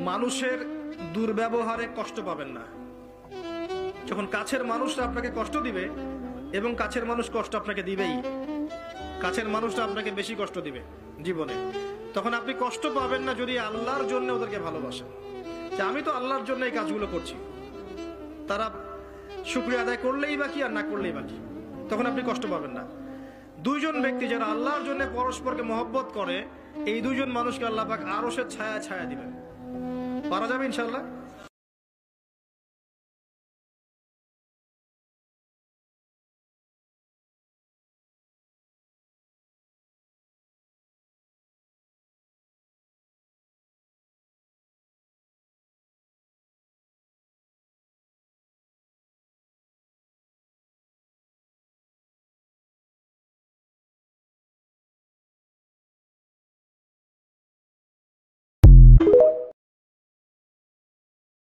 মানুষের দুর্ব্যবহারে কষ্ট পাবেন না। যখন কাছের মানুষরা আপনাকে কষ্ট দিবে, এবং কাছের মানুষ কষ্ট আপনাকে দিবেই, কাছের মানুষরা আপনাকে বেশি কষ্ট দিবে জীবনে, তখন আপনি কষ্ট পাবেন না যদি আল্লাহর জন্য ওদেরকে ভালোবাসেন, যে আমি তো আল্লাহর জন্য এই কাজগুলো করছি, তারা শুকরিয়া আদায় করলেই বাকি আর না করলেই বাকি, তখন আপনি কষ্ট পাবেন না। দুইজন ব্যক্তি যারা আল্লাহর জন্য পরস্পরকে মহব্বত করে, এই দুইজন মানুষকে আল্লাহ পাক আরশের ছায়া ছায়া দিবেন। পারা যাবে ইনশাআল্লাহ।